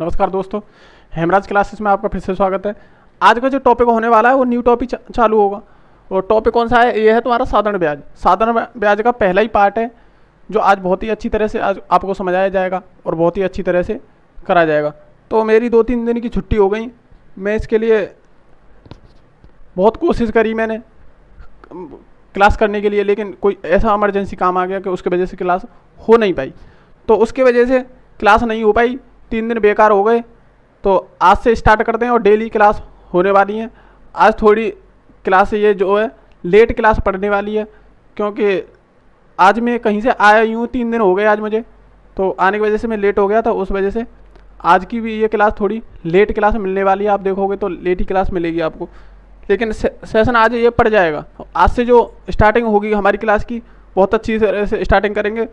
नमस्कार दोस्तों, हेमराज क्लासेस में आपका फिर से स्वागत है। आज का जो टॉपिक होने वाला है वो न्यू टॉपिक चालू होगा। और टॉपिक कौन सा है? ये है तुम्हारा साधारण ब्याज। साधारण ब्याज का पहला ही पार्ट है जो आज बहुत ही अच्छी तरह से आज आपको समझाया जाएगा और बहुत ही अच्छी तरह से करा जाएगा। तो मेरी 2-3 दिन की छुट्टी हो गई, मैं इसके लिए बहुत कोशिश करी मैंने क्लास करने के लिए, लेकिन कोई ऐसा इमरजेंसी काम आ गया कि उसकी वजह से क्लास हो नहीं पाई। तो उसकी वजह से क्लास नहीं हो पाई, 3 दिन बेकार हो गए। तो आज से स्टार्ट करते हैं और डेली क्लास होने वाली है। आज थोड़ी क्लास ये जो है लेट क्लास पढ़ने वाली है, क्योंकि आज मैं कहीं से आया ही हूँ, 3 दिन हो गए आज मुझे। तो आने की वजह से मैं लेट हो गया था, उस वजह से आज की भी ये क्लास थोड़ी लेट क्लास मिलने वाली है। आप देखोगे तो लेट ही क्लास मिलेगी आपको, लेकिन सेशन आज ये पड़ जाएगा। आज से जो स्टार्टिंग होगी हमारी क्लास की, बहुत अच्छी तरह से स्टार्टिंग करेंगे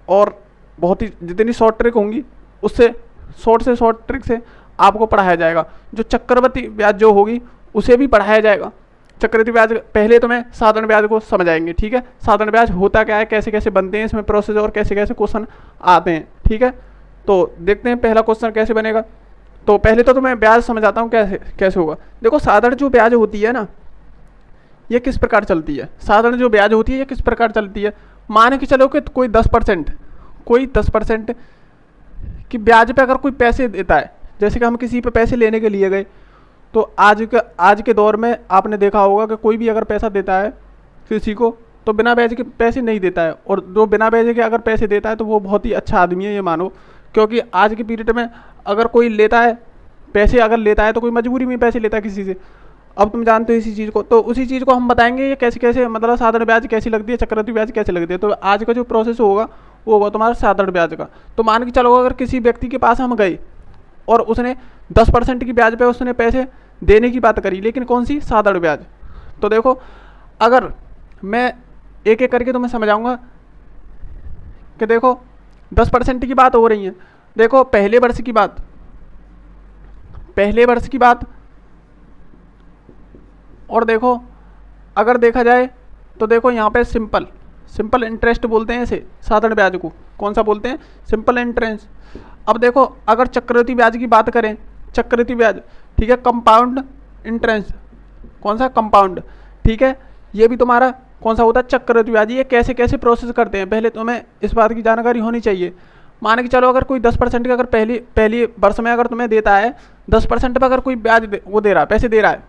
और बहुत ही जितनी शॉर्ट ट्रिक होंगी उससे शॉर्ट ट्रिक से आपको पढ़ाया जाएगा। जो चक्रवृद्धि ब्याज जो होगी उसे भी पढ़ाया जाएगा। चक्रवृद्धि ब्याज पहले तो मैं साधारण ब्याज को समझाएंगे, ठीक है। साधारण ब्याज होता क्या है, कैसे कैसे बनते हैं इसमें प्रोसेस और कैसे कैसे क्वेश्चन आते हैं, ठीक है। तो देखते हैं पहला क्वेश्चन कैसे बनेगा। तो पहले तो मैं ब्याज समझाता हूँ कैसे कैसे होगा। देखो, साधारण जो ब्याज होती है ना, ये किस प्रकार चलती है। साधारण जो ब्याज होती है ये किस प्रकार चलती है। मान के चलो कि कोई 10% कि ब्याज पे अगर कोई पैसे देता है, जैसे कि हम किसी पे पैसे लेने के लिए गए, तो आज के दौर में आपने देखा होगा कि कोई भी अगर पैसा देता है किसी को तो बिना ब्याज के पैसे नहीं देता है। और जो बिना ब्याज के अगर पैसे देता है तो वो बहुत ही अच्छा आदमी है, ये मानो। क्योंकि आज के पीरियड में अगर कोई लेता है पैसे, अगर लेता है तो कोई मजबूरी में पैसे लेता है किसी से। अब तुम जानते हो इसी चीज़ को, तो उसी चीज़ को हम बताएंगे ये कैसे कैसे, मतलब साधारण ब्याज कैसी लगती है, चक्रवृद्धि ब्याज कैसे लगती है। तो आज का जो प्रोसेस होगा वो होगा तुम्हारा साधारण ब्याज का। तो मान के चलो अगर किसी व्यक्ति के पास हम गए और उसने 10% की ब्याज पे उसने पैसे देने की बात करी, लेकिन कौन सी? साधारण ब्याज। तो देखो, अगर मैं एक एक करके तुम्हें समझाऊंगा कि देखो 10% की बात हो रही है। देखो पहले वर्ष की बात और देखो अगर देखा जाए तो देखो यहाँ पे सिंपल इंटरेस्ट बोलते हैं इसे, साधारण ब्याज को कौन सा बोलते हैं? Simple interest. अब देखो अगर चक्रवृद्धि ब्याज की बात करें, चक्रवृद्धि ब्याज, ठीक है, कंपाउंड इंटरेस्ट, कौन सा? कंपाउंड, ठीक है। ये भी तुम्हारा कौन सा होता है? चक्रवृद्धि ब्याज। ये कैसे कैसे प्रोसेस करते हैं पहले तुम्हें इस बात की जानकारी होनी चाहिए। मान के चलो अगर कोई 10% का अगर पहली वर्ष में अगर तुम्हें देता है 10% पर अगर कोई ब्याज दे रहा है, पैसे दे रहा है,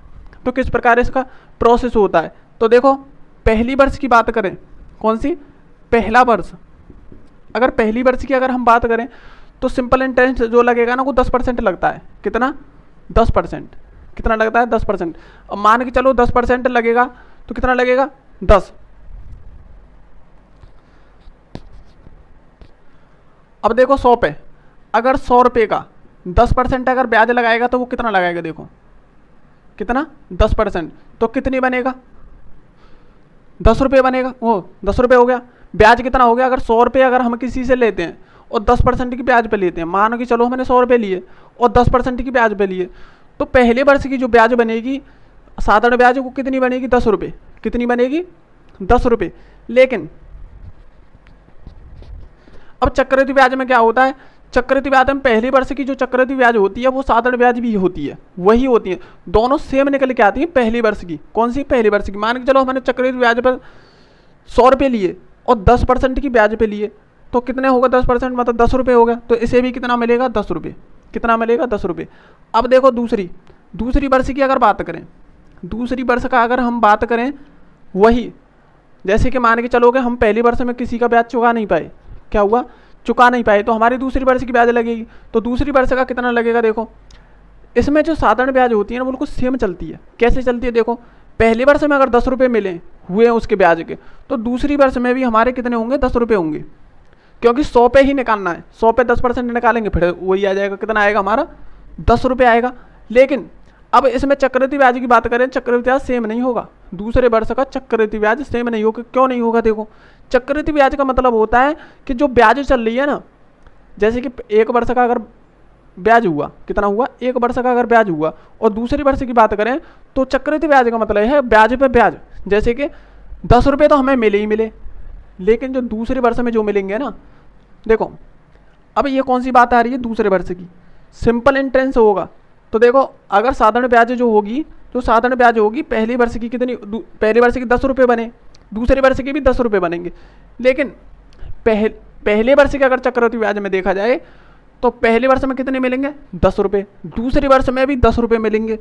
तो किस प्रकार इसका प्रोसेस होता है। तो देखो पहली वर्ष की बात करें, कौन सी? पहला वर्ष। अगर पहली वर्ष की अगर हम बात करें तो सिंपल इंटरेस्ट जो लगेगा ना वो 10% लगता है। कितना? 10%। कितना लगता है? 10%। अब मान के चलो 10% लगेगा तो कितना लगेगा? 10। अब देखो 100 पे, अगर 100 रुपये का 10% अगर ब्याज लगाएगा तो वो कितना लगाएगा? देखो कितना? 10%। तो कितनी बनेगा? 10 रुपये बनेगा। वो 10 रुपये हो गया। ब्याज कितना हो गया? अगर 100 रुपये अगर हम किसी से लेते हैं और 10% की ब्याज पे लेते हैं, मान के चलो हमने 100 रुपये लिए और 10% की ब्याज पे लिए, तो पहले वर्ष की जो ब्याज बनेगी साधारण ब्याज वो कितनी बनेगी? 10 रुपये। कितनी बनेगी? 10 रुपये। लेकिन अब चक्रवृद्धि ब्याज में क्या होता है? चक्रवृद्धि ब्याज में पहले वर्ष की जो चक्रवृद्धि ब्याज होती है वो साधारण ब्याज भी होती है, वही होती है, दोनों सेम निकल के आती है पहली वर्ष की। कौन सी? पहली वर्ष की। मान के चलो हमने चक्रवृद्धि ब्याज पर 100 रुपये लिए और 10% की ब्याज पे लिए, तो कितने होगा? 10% मतलब 10 रुपये हो गया। तो इसे भी कितना मिलेगा? 10 रुपये। कितना मिलेगा? 10 रुपये। अब देखो दूसरी वर्ष की अगर बात करें, दूसरी वर्ष का अगर हम बात करें, वही जैसे कि मान के चलोगे हम पहली वर्ष में किसी का ब्याज चुका नहीं पाए, क्या हुआ? चुका नहीं पाए, तो हमारी दूसरी वर्ष की ब्याज लगेगी। तो दूसरी वर्ष का कितना लगेगा? देखो इसमें जो साधारण ब्याज होती है ना बिल्कुल सेम चलती है। कैसे चलती है? देखो पहले वर्ष में अगर 10 रुपये मिले हुए हैं उसके ब्याज के, तो दूसरी वर्ष में भी हमारे कितने होंगे? 10 रुपये होंगे, क्योंकि 100 पे ही निकालना है। 100 पे 10% निकालेंगे फिर वही आ जाएगा। कितना आएगा हमारा? 10 रुपये आएगा। लेकिन अब इसमें चक्रवृद्धि ब्याज की बात करें, चक्रवृद्धि ब्याज सेम नहीं होगा। दूसरे वर्ष का चक्रवृद्धि ब्याज सेम नहीं होगा। क्यों नहीं होगा? देखो चक्रवृद्धि ब्याज का मतलब होता है कि जो ब्याज चल रही है ना, जैसे कि एक वर्ष का अगर ब्याज हुआ, कितना हुआ? एक वर्ष का अगर ब्याज हुआ और दूसरी वर्ष की बात करें तो चक्रवृद्धि ब्याज का मतलब है ब्याज पे ब्याज। जैसे कि 10 रुपये तो हमें मिले ही मिले, लेकिन जो दूसरे वर्ष में जो मिलेंगे ना, देखो अब ये कौन सी बात आ रही है? दूसरे वर्ष की। सिंपल इंटरेस्ट होगा। तो देखो अगर साधारण ब्याज जो होगी, तो साधारण ब्याज होगी पहली वर्ष की कितनी, पहले वर्ष की 10 रुपये बने, दूसरे वर्ष के भी 10 रुपये बनेंगे। लेकिन पहले वर्ष के अगर चक्रवृद्धि ब्याज में देखा जाए तो पहले वर्ष में कितने मिलेंगे, 10 रुपये, दूसरे वर्ष में भी 10 रुपये मिलेंगे।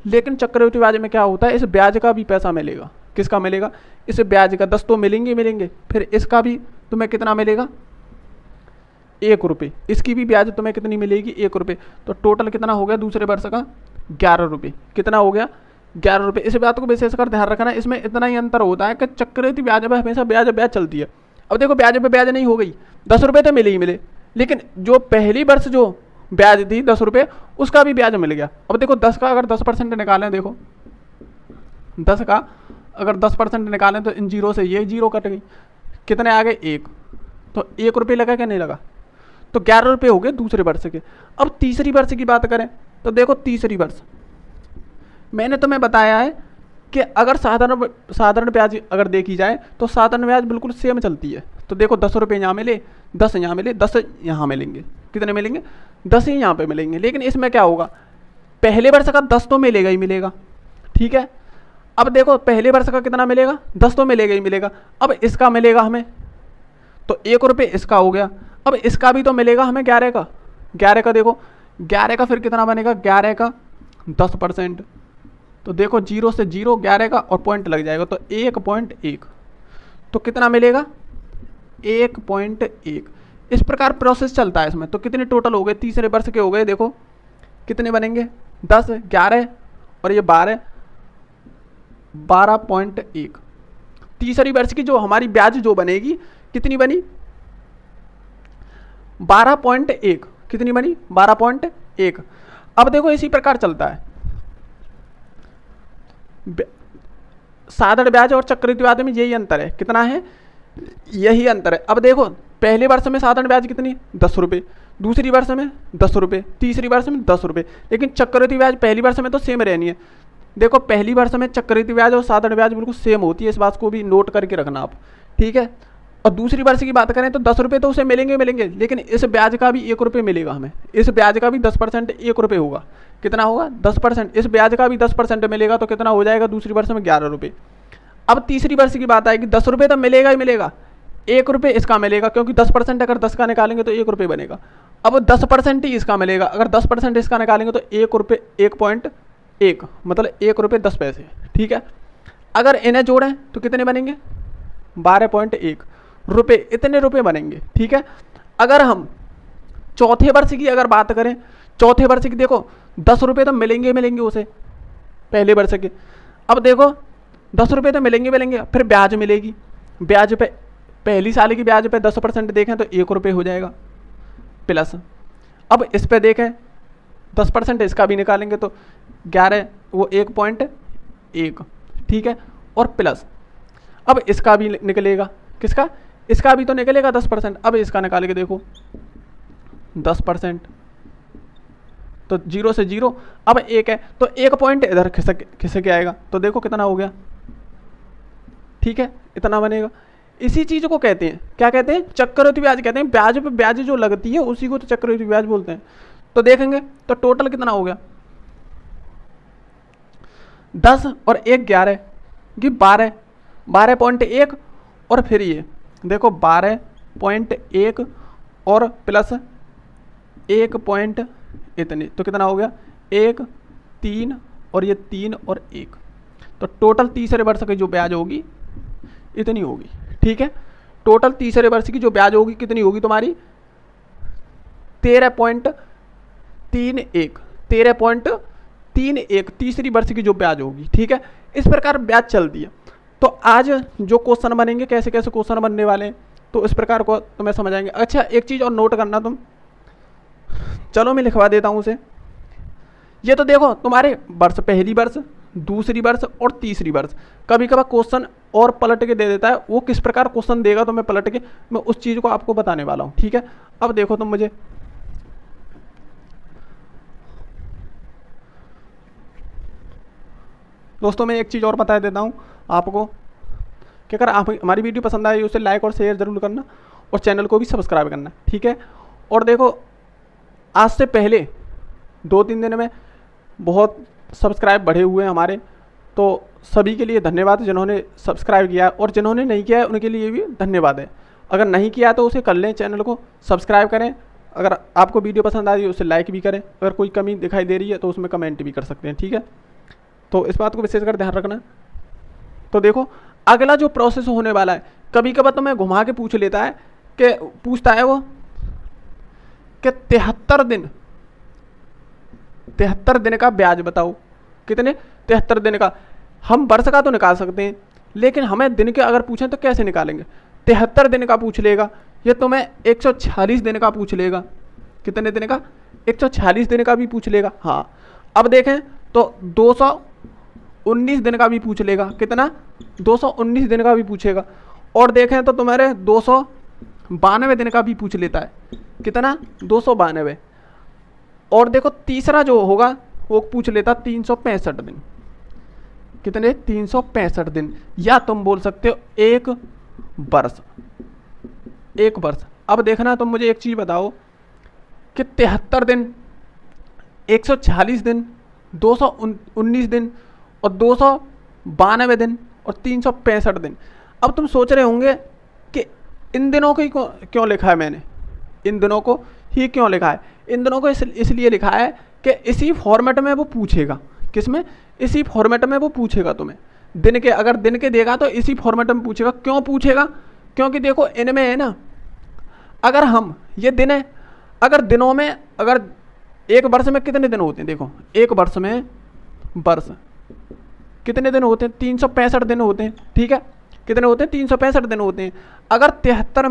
लेकिन चक्रवृद्धि ब्याज में क्या होता है, इस ब्याज का भी पैसा मिलेगा। किसका मिलेगा, इस ब्याज का 10 तो मिलेंगे मिलेंगे, फिर इसका भी तुम्हें कितना मिलेगा, 1 रुपये। इसकी भी ब्याज तुम्हें कितनी मिलेगी, 1 रुपये। तो टोटल कितना हो गया दूसरे वर्ष का, 11 रुपये। कितना हो गया, 11 रुपये। इस बात को विशेषकर ध्यान रखना, इसमें इतना ही अंतर होता है कि चक्रवृद्धि ब्याज में हमेशा ब्याज चलती है। अब देखो ब्याज पे ब्याज नहीं हो गई, 10 रुपये तो मिले ही मिले, लेकिन जो पहली वर्ष जो ब्याज थी 10 रुपये, उसका भी ब्याज मिल गया। अब देखो 10 का अगर 10% निकालें, देखो 10 का अगर 10% निकालें तो इन जीरो से ये जीरो कट गई, कितने आ गए, 1। तो 1 रुपये लगा क्या, नहीं लगा, तो 11 रुपये हो गए दूसरे वर्ष के। अब तीसरी वर्ष की बात करें तो देखो तीसरी वर्ष मैंने तुम्हें बताया है कि अगर साधारण ब्याज अगर देखी जाए तो साधारण ब्याज बिल्कुल सेम चलती है। तो देखो 10 रुपये यहाँ मिले, 10 यहाँ मिले, 10 यहाँ मिलेंगे, कितने मिलेंगे, 10 ही यहाँ पे मिलेंगे। लेकिन इसमें क्या होगा, पहले वर्ष का 10 तो मिलेगा ही मिलेगा, ठीक है। अब देखो पहले वर्ष का कितना मिलेगा, 10 तो मिलेगा ही मिलेगा। अब इसका मिलेगा हमें तो 1 रुपये इसका हो गया। अब इसका भी तो मिलेगा हमें 11 का, 11 का देखो 11 का फिर कितना बनेगा, 11 का 10%। तो देखो 0 से 0, 11 का और पॉइंट लग जाएगा तो 1.1, तो कितना मिलेगा, 1.1। इस प्रकार प्रोसेस चलता है इसमें। तो कितने टोटल हो गए, तीसरे वर्ष के हो गए, देखो कितने बनेंगे, 10, 11 और ये 12, 12.1। तीसरी वर्ष की जो हमारी ब्याज जो बनेगी कितनी बनी, 12.1। कितनी बनी, 12.1। अब देखो इसी प्रकार चलता है, साधारण ब्याज और चक्रवृद्धि ब्याज में यही अंतर है। कितना है, यही अंतर है। अब देखो पहले वर्ष में साधारण ब्याज कितनी, 10 रुपये, दूसरी वर्ष में 10 रुपये, तीसरी वर्ष में 10 रुपये। लेकिन चक्रवृद्धि ब्याज पहली वर्ष में तो सेम रहनी है। देखो पहली वर्ष में चक्रवृद्धि ब्याज और साधारण ब्याज बिल्कुल सेम होती है, इस बात को भी नोट करके रखना आप, ठीक है। और दूसरी वर्ष की बात करें तो 10 रुपये तो उसे मिलेंगे मिलेंगे, लेकिन इस ब्याज का भी 1 रुपये मिलेगा हमें। इस ब्याज का भी 10% 1 रुपये होगा, कितना होगा, 10%। इस ब्याज का भी 10% मिलेगा तो कितना हो जाएगा दूसरी वर्ष में, 11 रुपये। अब तीसरी वर्ष की बात आएगी, 10 रुपये तो मिलेगा ही मिलेगा, 1 रुपये इसका मिलेगा, क्योंकि 10% अगर 10 का निकालेंगे तो 1 रुपये बनेगा। अब 10% ही इसका मिलेगा, अगर 10% इसका निकालेंगे तो 1 रुपये, 1.1 मतलब 1 रुपये 10 पैसे, ठीक है। अगर इन्हें जोड़ें तो कितने बनेंगे, 12.1 रुपये, इतने रुपये बनेंगे, ठीक है। अगर हम चौथे वर्ष की अगर बात करें, चौथे वर्ष की देखो 10 रुपये तो मिलेंगे मिलेंगे उसे पहले वर्ष के। अब देखो 10 रुपये तो मिलेंगे मिलेंगे, फिर ब्याज मिलेगी, ब्याज पे पहली साल की ब्याज पे 10% देखें तो 1 रुपये हो जाएगा प्लस। अब इस पे देखें 10% इसका भी निकालेंगे तो 11 वो 1.1, ठीक है, और प्लस। अब इसका भी निकलेगा, किसका, इसका भी तो निकलेगा 10%। अब इसका निकाल के देखो 10%, तो 0 से 0, अब 1 है तो 1 पॉइंट इधर खिसक आएगा, तो देखो कितना हो गया, ठीक है, इतना बनेगा। इसी चीज को कहते हैं, क्या कहते हैं, चक्रवृद्धि ब्याज कहते हैं। ब्याज पे ब्याज जो लगती है उसी को तो चक्रवृद्धि ब्याज बोलते हैं। तो देखेंगे तो टोटल कितना हो गया, 10 और 1 11 कि 12, 12.1 और फिर ये देखो 12.1 और प्लस 1 पॉइंट इतने, तो कितना हो गया, 1, 3 और ये 3 और 1। तो टोटल तीसरे वर्ष की जो ब्याज होगी इतनी होगी, ठीक है। टोटल तीसरे वर्ष की जो ब्याज होगी कितनी होगी तुम्हारी, 13.31, 13.31 तीसरी वर्ष की जो ब्याज होगी, ठीक है। इस प्रकार ब्याज चलती है। तो आज जो क्वेश्चन बनेंगे, कैसे कैसे क्वेश्चन बनने वाले हैं, तो इस प्रकार को तुम्हें समझ आएंगे। अच्छा एक चीज़ और नोट करना तुम, चलो मैं लिखवा देता हूँ उसे। ये तो देखो तुम्हारे वर्ष, पहली वर्ष, दूसरी वर्ष और तीसरी वर्ष। कभी कभार क्वेश्चन और पलट के दे देता है, वो किस प्रकार क्वेश्चन देगा तो मैं पलट के मैं उस चीज़ को आपको बताने वाला हूँ, ठीक है। अब देखो तुम मुझे, दोस्तों मैं एक चीज़ और बता देता हूँ आपको कि अगर आप हमारी वीडियो पसंद आए उसे लाइक और शेयर जरूर करना और चैनल को भी सब्सक्राइब करना, ठीक है। और देखो आज से पहले 2-3 दिन में बहुत सब्सक्राइब बढ़े हुए हैं हमारे। तो सभी के लिए धन्यवाद जिन्होंने सब्सक्राइब किया, और जिन्होंने नहीं किया है उनके लिए भी धन्यवाद है। अगर नहीं किया तो उसे कर लें, चैनल को सब्सक्राइब करें। अगर आपको वीडियो पसंद आ रही है उसे लाइक भी करें। अगर कोई कमी दिखाई दे रही है तो उसमें कमेंट भी कर सकते हैं, ठीक है। तो इस बात को विशेषकर ध्यान रखना। तो देखो अगला जो प्रोसेस होने वाला है, कभी कभार तो मैं घुमा के पूछ लेता है कि पूछता है वो कि 73 दिन का ब्याज बताओ। कितने? 73 दिन का। हम वर्ष का तो निकाल सकते हैं, लेकिन हमें दिन के अगर पूछें तो कैसे निकालेंगे? 73 दिन का पूछ लेगा, ये तुम्हें 146 दिन का पूछ लेगा। कितने दिन का? 146 दिन का भी पूछ लेगा। हाँ, अब देखें तो 219 दिन का भी पूछ लेगा। कितना? 219 दिन का भी पूछेगा। और देखें तो तुम्हारे 292 दिन का भी पूछ लेता है। कितना? 292। और देखो तीसरा जो होगा वो पूछ लेता 365 दिन। कितने? 365 दिन, या तुम बोल सकते हो 1 वर्ष। 1 वर्ष। अब देखना तुम मुझे एक चीज़ बताओ कि 73 दिन, 146 दिन, 219 दिन और 292 दिन और 365 दिन। अब तुम सोच रहे होंगे कि इन दिनों को ही क्यों लिखा है मैंने, इन दिनों को ही क्यों लिखा है? इन दिनों को इसलिए लिखा है कि इसी फॉर्मेट में वो पूछेगा। किसमें? इसी फॉर्मेट में वो पूछेगा तुम्हें। दिन के, अगर दिन के देगा तो इसी फॉर्मेट में पूछेगा। क्यों पूछेगा? क्योंकि देखो इनमें है ना, अगर हम ये दिन है, अगर दिनों में, अगर एक वर्ष में कितने दिन होते हैं? देखो एक वर्ष में, वर्ष कितने दिन होते हैं? 365 दिन होते हैं, ठीक है। कितने होते हैं? 365 दिन होते हैं। अगर 73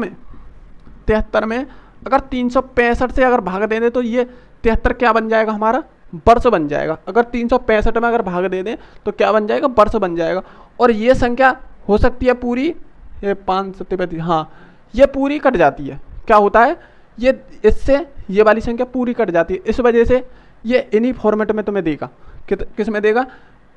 में अगर 365 से अगर भाग दे दें तो ये 73 क्या बन जाएगा? हमारा वर्ष बन जाएगा। अगर 365 में अगर भाग दे दें तो क्या बन जाएगा? वर्ष बन जाएगा। और ये संख्या हो सकती है पूरी, ये 5 हाँ, ये पूरी कट जाती है। क्या होता है? ये इससे ये वाली संख्या पूरी कट जाती है। इस वजह से ये इन्हीं फॉर्मेट में तुम्हें देगा। किस में देगा?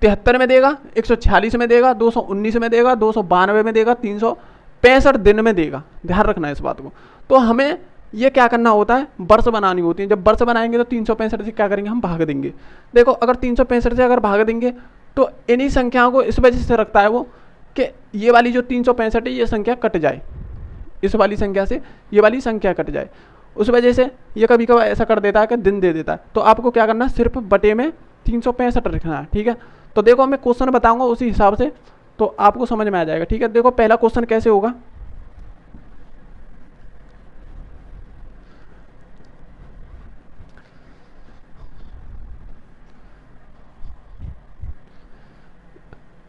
73 में देगा, 146 में देगा, 219 में देगा, 292 में देगा, 365 दिन में देगा। ध्यान रखना है इस बात को। तो हमें ये क्या करना होता है? वर्ष बनानी होती है। जब वर्ष बनाएंगे तो 365 से क्या करेंगे? हम भाग देंगे। देखो अगर 365 से अगर भाग देंगे तो इन्हीं संख्याओं को इस वजह से रखता है वो कि ये वाली जो 365 है ये संख्या कट जाए, इस वाली संख्या से ये वाली संख्या कट जाए। उस वजह से ये कभी कभी ऐसा कर देता है कि दिन दे देता है। तो आपको क्या करना है? सिर्फ बटे में 365 रखना है, ठीक है। तो देखो मैं क्वेश्चन बताऊंगा उसी हिसाब से, तो आपको समझ में आ जाएगा, ठीक है। देखो पहला क्वेश्चन कैसे होगा।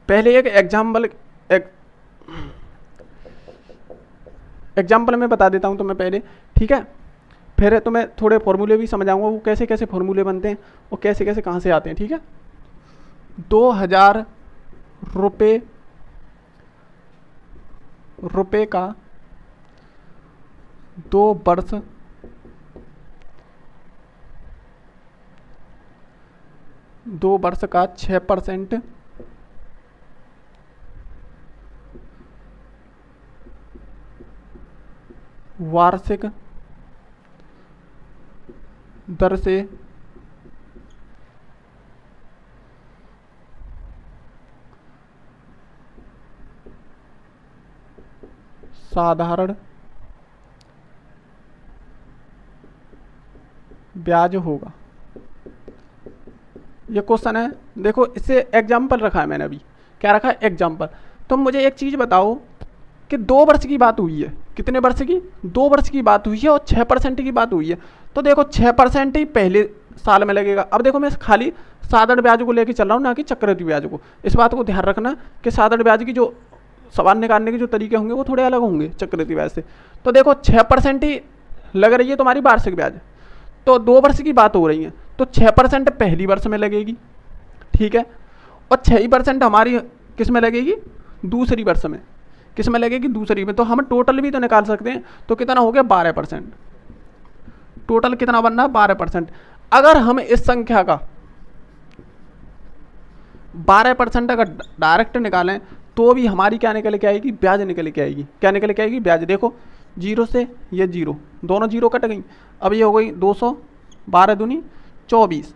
पहले एक एग्जाम्पल में बता देता हूँ तुम्हें पहले, ठीक है। फिर तुम्हें थोड़े फॉर्मूले भी समझाऊंगा, वो कैसे कैसे फॉर्मूले बनते हैं और कैसे कैसे कहाँ से आते हैं, ठीक है। 2000 रुपये का 2 वर्ष का 6% वार्षिक दर से साधारण ब्याज होगा। ये क्वेश्चन है। देखो इससे एग्जाम्पल रखा है मैंने, अभी क्या रखा है? एग्जाम्पल। तुम मुझे एक चीज़ बताओ कि 2 वर्ष की बात हुई है। कितने वर्ष की? 2 वर्ष की बात हुई है और 6% की बात हुई है। तो देखो 6% ही पहले साल में लगेगा। अब देखो मैं खाली साधारण ब्याज को लेकर चल रहा हूँ, ना कि चक्रवृद्धि ब्याज को। इस बात को ध्यान रखना कि साधारण ब्याज की जो सवाल निकालने के जो तरीके होंगे वो थोड़े अलग होंगे चक्रवृद्धि ब्याज से। तो देखो 6% ही लग रही है तुम्हारी वार्षिक ब्याज, तो 2 वर्ष की बात हो रही है, तो 6% पहली वर्ष में लगेगी, ठीक है। और 6% हमारी किस में लगेगी? दूसरी वर्ष में। किस में लगेगी? दूसरी में। तो हम टोटल भी तो निकाल सकते हैं। तो कितना हो गया? 12%। टोटल कितना बनना? 12%। अगर हम इस संख्या का 12% अगर डायरेक्ट निकालें तो भी हमारी क्या निकल के आएगी? ब्याज निकल के आएगी। क्या निकल के आएगी? ब्याज। देखो 0 से ये 0, दोनों 0 कट गई। अब ये हो गई 200, 12 दूनी 24,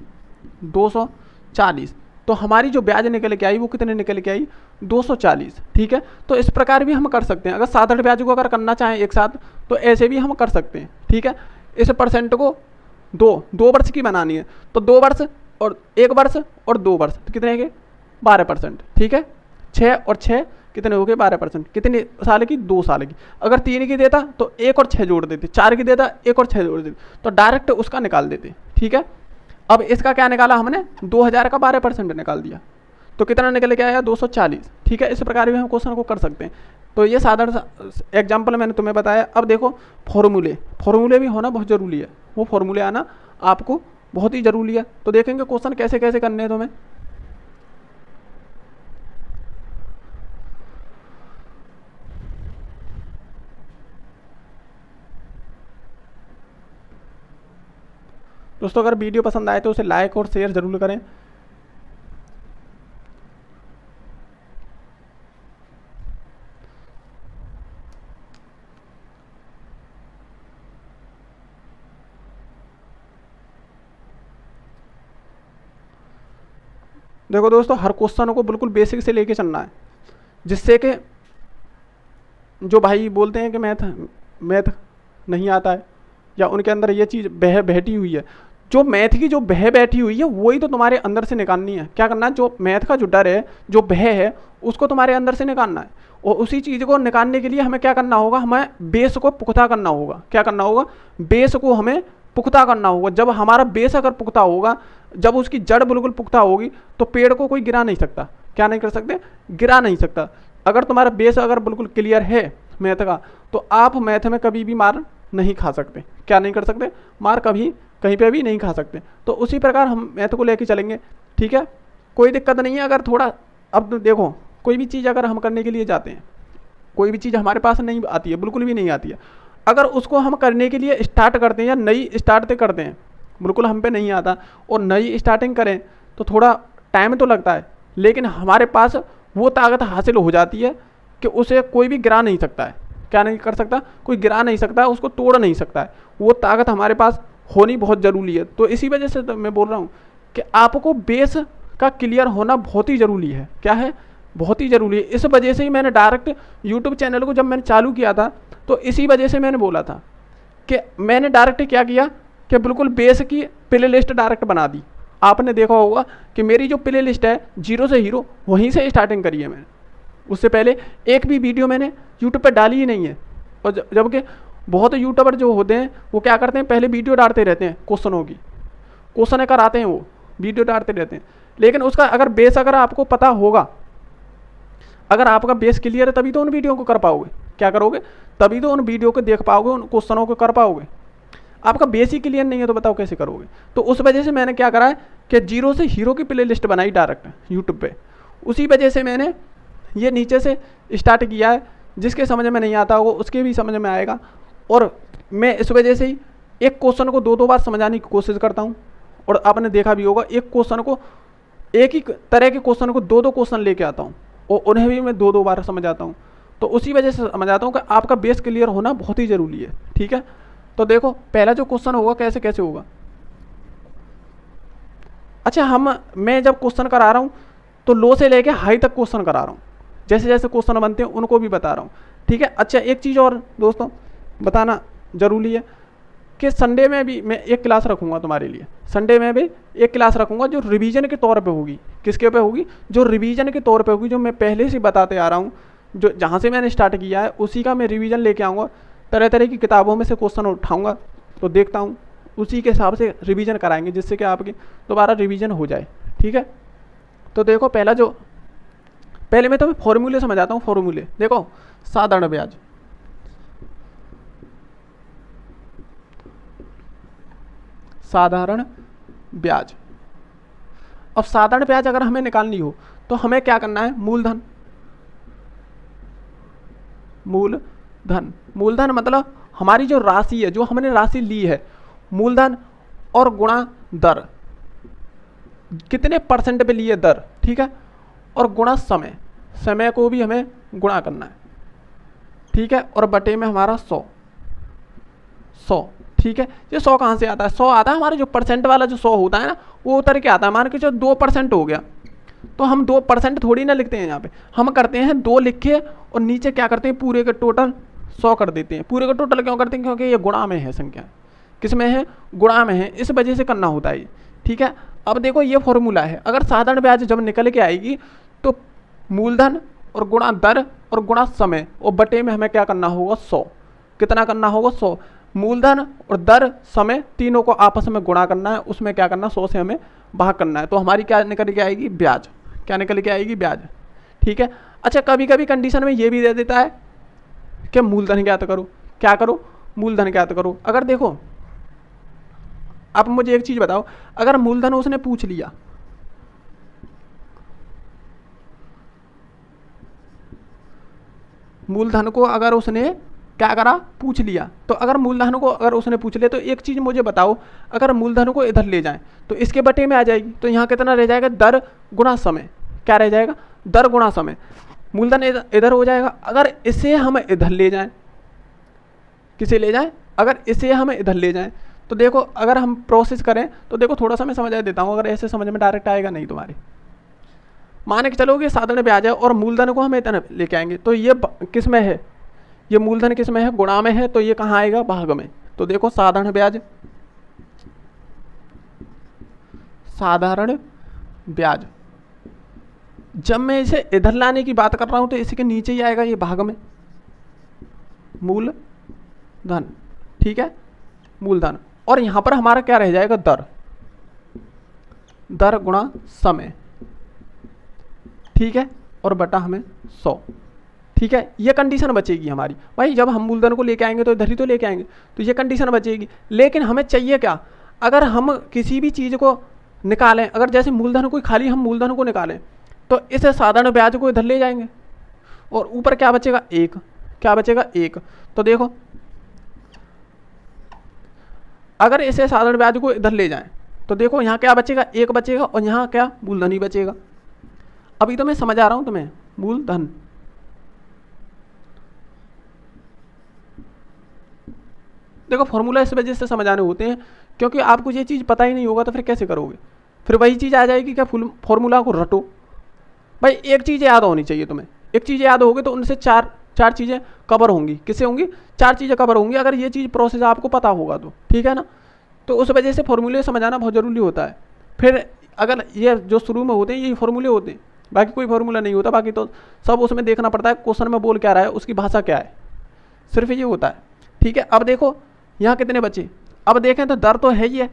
240। तो हमारी जो ब्याज निकल के आई वो कितने निकल के आई, 240। ठीक है, तो इस प्रकार भी हम कर सकते हैं। अगर साधारण ब्याज को अगर करना चाहें एक साथ तो ऐसे भी हम कर सकते हैं। ठीक है, इस परसेंट को दो वर्ष की बनानी है, तो 2 वर्ष और 1 वर्ष और 2 वर्ष, तो कितने के 12%। ठीक है, 6 और 6 कितने हो गए, 12%। कितने साल की, 2 साल की। अगर 3 की देता तो 1 और 6 जोड़ देते, 4 की देता 1 और 6 जोड़ देते, तो डायरेक्ट उसका निकाल देते। ठीक है, अब इसका क्या निकाला हमने, 2000 का 12% निकाल दिया, तो कितना निकल के आया, 240। ठीक है, इस प्रकार भी हम क्वेश्चन को कर सकते हैं। तो ये साधारण एग्जाम्पल मैंने तुम्हें बताया। अब देखो फॉर्मूले भी होना बहुत ज़रूरी है, वो फॉर्मूले आना आपको बहुत ही ज़रूरी है। तो देखेंगे क्वेश्चन कैसे कैसे करने हैं तुम्हें। दोस्तों अगर वीडियो पसंद आए तो उसे लाइक और शेयर जरूर करें। देखो दोस्तों, हर क्वेश्चन को बिल्कुल बेसिक से लेके चलना है, जिससे कि जो भाई बोलते हैं कि मैथ नहीं आता है या उनके अंदर ये चीज़ बैठी हुई है, जो मैथ की जो बैठी हुई है वही तो तुम्हारे अंदर से निकालनी है। क्या करना है, जो मैथ का जो डर है, जो है, उसको तुम्हारे अंदर से निकालना है। और उसी चीज़ को निकालने के लिए हमें क्या करना होगा, हमें बेस को पुख्ता करना होगा। क्या करना होगा, बेस को हमें पुख्ता करना होगा। जब हमारा बेस अगर पुख्ता होगा, जब उसकी जड़ बिल्कुल पुख्ता होगी, तो पेड़ को कोई गिरा नहीं सकता। क्या नहीं कर सकते, गिरा नहीं सकता। अगर तुम्हारा बेस अगर बिल्कुल क्लियर है मैथ का, तो आप मैथ में कभी भी मार नहीं खा सकते। क्या नहीं कर सकते, मार कभी कहीं पे भी नहीं खा सकते। तो उसी प्रकार हम मैथ को लेके चलेंगे। ठीक है, कोई दिक्कत नहीं है। अगर थोड़ा, अब देखो, कोई भी चीज़ अगर हम करने के लिए जाते हैं, कोई भी चीज़ हमारे पास नहीं आती है, बिल्कुल भी नहीं आती है, अगर उसको हम करने के लिए स्टार्ट करते हैं या नई स्टार्ट करते हैं, बिल्कुल हम पे नहीं आता और नई स्टार्टिंग करें तो थोड़ा टाइम तो लगता है, लेकिन हमारे पास वो ताकत हासिल हो जाती है कि उसे कोई भी गिरा नहीं सकता है। क्या नहीं कर सकता, कोई गिरा नहीं सकता, उसको तोड़ नहीं सकता है। वो ताकत हमारे पास होनी बहुत ज़रूरी है। तो इसी वजह से तो मैं बोल रहा हूँ कि आपको बेस का क्लियर होना बहुत ही ज़रूरी है। क्या है, बहुत ही ज़रूरी है। इस वजह से ही मैंने डायरेक्ट यूट्यूब चैनल को जब मैंने चालू किया था, तो इसी वजह से मैंने बोला था कि मैंने डायरेक्ट क्या किया कि बिल्कुल बेस की प्ले लिस्ट डायरेक्ट बना दी। आपने देखा होगा कि मेरी जो प्ले लिस्ट है, 0 से हीरो, वहीं से स्टार्टिंग करी है मैंने। उससे पहले एक भी वीडियो मैंने यूट्यूब पर डाली ही नहीं है। और जबकि बहुत यूट्यूबर जो होते हैं वो क्या करते हैं, पहले वीडियो डालते रहते हैं क्वेश्चनों की, क्वेश्चन कराते हैं, वो वीडियो डालते रहते हैं। लेकिन उसका अगर बेस अगर आपको पता होगा, अगर आपका बेस क्लियर है, तभी तो उन वीडियो को कर पाओगे। क्या करोगे, तभी तो उन वीडियो को देख पाओगे, उन क्वेश्चनों को कर पाओगे। आपका बेस ही क्लियर नहीं है तो बताओ कैसे करोगे। तो उस वजह से मैंने क्या करा है कि 0 से हीरो की प्ले लिस्ट बनाई डायरेक्ट यूट्यूब पे। उसी वजह से मैंने ये नीचे से स्टार्ट किया है। जिसके समझ में नहीं आता होगा उसके भी समझ में आएगा। और मैं इस वजह से ही एक क्वेश्चन को 2-2 बार समझाने की कोशिश करता हूँ। और आपने देखा भी होगा, एक क्वेश्चन को, एक ही तरह के क्वेश्चन को 2-2 क्वेश्चन लेके आता हूँ और उन्हें भी मैं 2-2 बार समझाता हूँ। तो उसी वजह से समझाता हूँ कि आपका बेस क्लियर होना बहुत ही ज़रूरी है। ठीक है, तो देखो पहला जो क्वेश्चन होगा कैसे कैसे होगा। अच्छा, मैं जब क्वेश्चन करा रहा हूँ तो लो से लेके हाई तक क्वेश्चन करा रहा हूँ, जैसे जैसे क्वेश्चन बनते हैं उनको भी बता रहा हूँ। ठीक है, अच्छा एक चीज़ और दोस्तों बताना ज़रूरी है कि संडे में भी मैं एक क्लास रखूँगा तुम्हारे लिए। संडे में भी एक क्लास रखूँगा जो रिवीजन के तौर पे होगी। किसके पे होगी, जो रिवीजन के तौर पे होगी, जो मैं पहले से बताते आ रहा हूँ, जो जहाँ से मैंने स्टार्ट किया है उसी का मैं रिवीजन लेके आऊँगा। तरह तरह की किताबों में से क्वेश्चन उठाऊँगा, तो देखता हूँ उसी के हिसाब से रिवीजन कराएंगे, जिससे कि आपकी दोबारा रिवीजन हो जाए। ठीक है, तो देखो पहले मैं तुम्हें फॉर्मूले समझाता हूँ। फॉर्मूले देखो, साधारण ब्याज, साधारण ब्याज। अब साधारण ब्याज अगर हमें निकालनी हो तो हमें क्या करना है, मूलधन। मूलधन मतलब हमारी जो राशि है, जो हमने राशि ली है, मूलधन और गुणा दर, कितने परसेंट पे लिए दर। ठीक है, और गुणा समय को भी हमें गुणा करना है। ठीक है, और बटे में हमारा 100 100। ठीक है, ये 100 कहाँ से आता है? 100 आता है हमारे जो परसेंट वाला जो 100 होता है ना, वो उतर के आता है। मान के जो 2% हो गया, तो हम 2% थोड़ी ना लिखते हैं यहाँ पे, हम करते हैं 2 लिख के और नीचे क्या करते हैं, पूरे के टोटल 100 कर देते हैं। पूरे का टोटल क्यों करते हैं? क्योंकि ये गुणा में है संख्या। किस में है? गुणा में है, इस वजह से करना होता है ये। ठीक है, अब देखो ये फॉर्मूला है। अगर साधारण ब्याज जब निकल के आएगी तो मूलधन और गुणा दर और गुणा समय और बटे में हमें क्या करना होगा? 100। कितना करना होगा? 100। मूलधन और दर समय तीनों को आपस में गुणा करना है, उसमें क्या करना? 100 से हमें भाग करना है। तो हमारी क्या निकल के आएगी? ब्याज। क्या निकल के आएगी? ब्याज। ठीक है, अच्छा कभी कभी कंडीशन में ये भी दे देता है कि मूलधन ज्ञात करो। क्या करो? मूलधन ज्ञात करो। अगर देखो, अब मुझे एक चीज बताओ, अगर मूलधन उसने पूछ लिया, मूलधन को अगर उसने क्या करा? पूछ लिया। तो अगर मूलधन को अगर उसने पूछ लिया, तो एक चीज मुझे बताओ, अगर मूलधन को इधर ले जाएं तो इसके बटे में आ जाएगी। तो यहाँ कितना रह जाएगा? दर गुणा समय। क्या रह जाएगा? दर गुणा समय। मूलधन इधर हो जाएगा। अगर इसे हम इधर ले जाएं, किसे ले जाएं? अगर इसे हम इधर ले जाएं तो देखो, अगर हम प्रोसेस करें तो देखो, थोड़ा सा मैं समझा देता हूँ, अगर ऐसे समझ में डायरेक्ट आएगा नहीं तुम्हारे। मान के चलोगे साधारण ब्याज है और मूलधन को हम इतना लेके आएंगे, तो ये किस में है? ये मूलधन किस में है? गुणा में है, तो ये कहाँ आएगा? भाग में। तो देखो साधारण ब्याज, साधारण ब्याज जब मैं इसे इधर लाने की बात कर रहा हूं तो इसके नीचे ही आएगा ये भाग में, मूलधन। ठीक है, मूलधन। और यहां पर हमारा क्या रह जाएगा? दर। दर गुणा समय। ठीक है, और बटा हमें 100। ठीक है, ये कंडीशन बचेगी हमारी। भाई जब हम मूलधन को लेके आएंगे तो इधर ही तो लेके आएंगे, तो ये कंडीशन बचेगी। लेकिन हमें चाहिए क्या? अगर हम किसी भी चीज़ को निकालें, अगर जैसे मूलधन को खाली हम मूलधन को निकालें तो इस साधारण ब्याज को इधर ले जाएंगे और ऊपर क्या बचेगा? 1। क्या बचेगा? 1। तो देखो, अगर इसे साधारण ब्याज को इधर ले जाएं तो देखो यहाँ क्या बचेगा? 1 बचेगा और यहाँ क्या? मूलधन ही बचेगा। अभी तो मैं समझा रहा हूं तुम्हें, मूलधन। देखो फॉर्मूला इस वजह से समझाने होते हैं क्योंकि आपको ये चीज़ पता ही नहीं होगा तो फिर कैसे करोगे? फिर वही चीज़ आ जाएगी क्या? फॉर्मूला को रटो। भाई एक चीज़ याद होनी चाहिए तुम्हें, एक चीज़ याद होगी तो उनसे चार चीज़ें कवर होंगी। किससे होंगी? 4 चीज़ें कवर होंगी अगर ये चीज़ प्रोसेस आपको पता होगा तो। ठीक है ना? तो उस वजह से फॉर्मूले समझाना बहुत ज़रूरी होता है। फिर अगर ये जो शुरू में होते हैं यही फॉर्मूले होते हैं, बाकी कोई फॉर्मूला नहीं होता। बाकी तो सब उसमें देखना पड़ता है क्वेश्चन में बोल क्या रहा है, उसकी भाषा क्या है, सिर्फ ये होता है। ठीक है, अब देखो यहाँ कितने बचे? अब देखें तो दर तो है ही है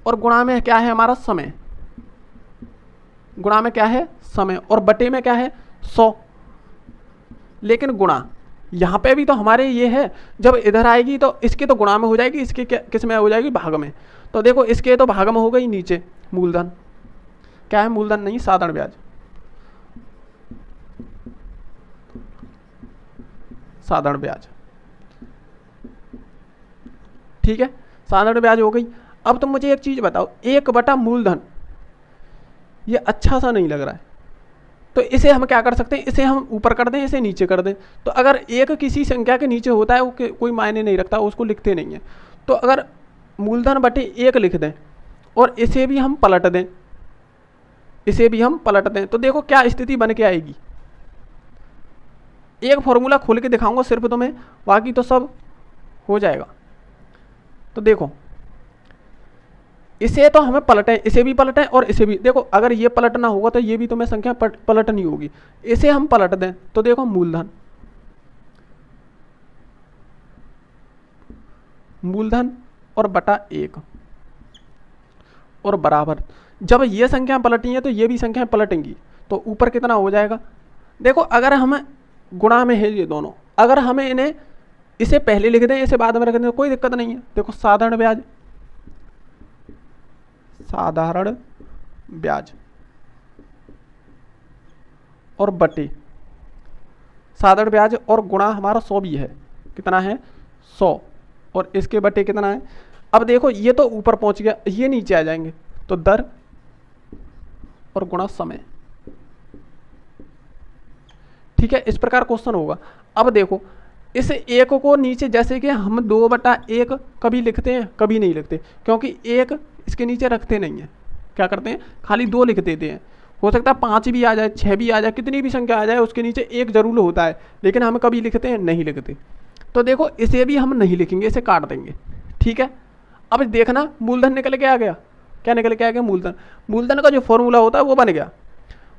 और गुणा में क्या है हमारा? समय। गुणा में क्या है? समय। और बटे में क्या है? 100। लेकिन गुणा यहाँ पे भी तो हमारे ये है, जब इधर आएगी तो इसके तो गुणा में हो जाएगी, इसके किस में हो जाएगी? भाग में। तो देखो इसके तो भाग में हो गई नीचे मूलधन। क्या है? मूलधन नहीं, साधारण ब्याज। साधारण ब्याज। ठीक है, साधारण ब्याज हो गई। अब तुम मुझे एक चीज बताओ, 1 बटा मूलधन ये अच्छा सा नहीं लग रहा है, तो इसे हम क्या कर सकते हैं? इसे हम ऊपर कर दें, इसे नीचे कर दें। तो अगर एक किसी संख्या के नीचे होता है वो कोई मायने नहीं रखता, उसको लिखते नहीं है। तो अगर मूलधन बटे 1 लिख दें और इसे भी हम पलट दें, इसे भी हम पलट दें, तो देखो क्या स्थिति बन के आएगी। एक फॉर्मूला खोल के दिखाऊंगा सिर्फ तुम्हें, बाकी तो सब हो जाएगा। तो देखो इसे तो हमें पलटें, इसे भी पलटें और इसे भी। देखो अगर ये पलटना होगा तो ये भी तुम्हें संख्या पलटनी होगी। इसे हम पलट दें तो देखो मूलधन, मूलधन और बटा 1 और बराबर। जब ये संख्या पलटी है तो ये भी संख्या पलटेंगी, तो ऊपर कितना हो जाएगा? देखो अगर हम गुणा में है ये दोनों, अगर हमें इन्हें इसे पहले लिख दें इसे बाद में रख दें कोई दिक्कत नहीं है। देखो साधारण ब्याज, साधारण ब्याज और बटे साधारण ब्याज और गुणा हमारा 100 भी है। कितना है? 100 और इसके बटे कितना है? अब देखो ये तो ऊपर पहुंच गया, ये नीचे आ जाएंगे, तो दर और गुणा समय। ठीक है, इस प्रकार क्वेश्चन होगा। अब देखो इस एक को नीचे, जैसे कि हम 2/1 कभी लिखते हैं कभी नहीं लिखते, क्योंकि एक इसके नीचे रखते नहीं हैं, क्या करते हैं खाली 2 लिख देते हैं। हो सकता है 5 भी आ जाए, 6 भी आ जाए, कितनी भी संख्या आ जाए उसके नीचे एक जरूर होता है, लेकिन हम कभी लिखते हैं नहीं लिखते। तो देखो इसे भी हम नहीं लिखेंगे, इसे काट देंगे, ठीक है। अब देखना मूलधन निकल के आ गया, क्या निकल के आ गया मूलधन। मूलधन का जो फॉर्मूला होता है वो बन गया,